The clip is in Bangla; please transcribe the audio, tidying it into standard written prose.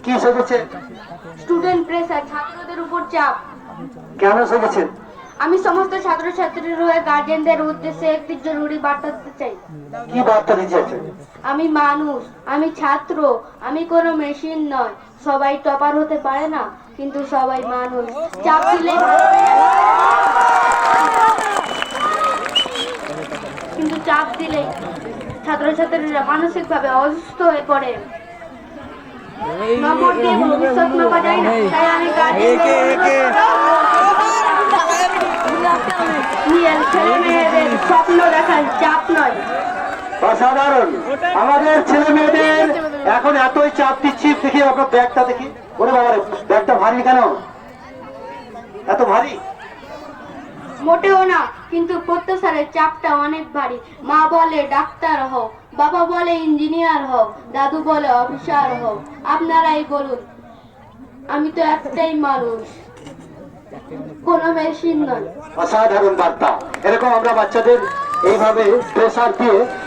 কি সেজেছে? স্টুডেন্ট প্রেসার, ছাত্রদের উপর চাপ। কেন সেজেছেন? আমি সমস্ত ছাত্রছাত্রীর হয়ে গার্জেনদের উদ্দেশ্যে একটি জরুরি বার্তা দিতে চাই। কি বার্তা দিতে চাইছেন? আমি মানুষ, আমি ছাত্র, আমি কোনো মেশিন নয়। সবাই টপার হতে পারে না, কিন্তু সবাই মানুষ। চাপ দিলে কিন্তু চাপ দিলে ছাত্রছাত্রীরা মানসিকভাবে অসুস্থ হয়ে পড়ে। নম্বর দিয়ে ভবিষ্যৎ মাপা যায় না, তাই আমি ছেলে মেয়েদের স্বপ্ন দেখার চাপ নয়। অসাধারণ। আমাদের ছেলে মেয়েদের এখন এতই চাপ দিচ্ছি। দেখি আপনার ব্যাগটা দেখি। ওরে বাবা, ব্যাগটা ভারী কেন? এত ভারী? মোটেও না, কিন্তু প্রত্যাশারের চাপটা অনেক ভারী। মা বলে ডাক্তার হও, বাবা বলে ইঞ্জিনিয়ার হও, দাদু বলে অফিসার হও। আপনারাই বলুন, আমি তো একটাই মানুষ, কোনো মেশিন নয়। অসাধারণ বার্তা। এরকম আমরা বাচ্চাদের এইভাবে প্রেসার দিয়ে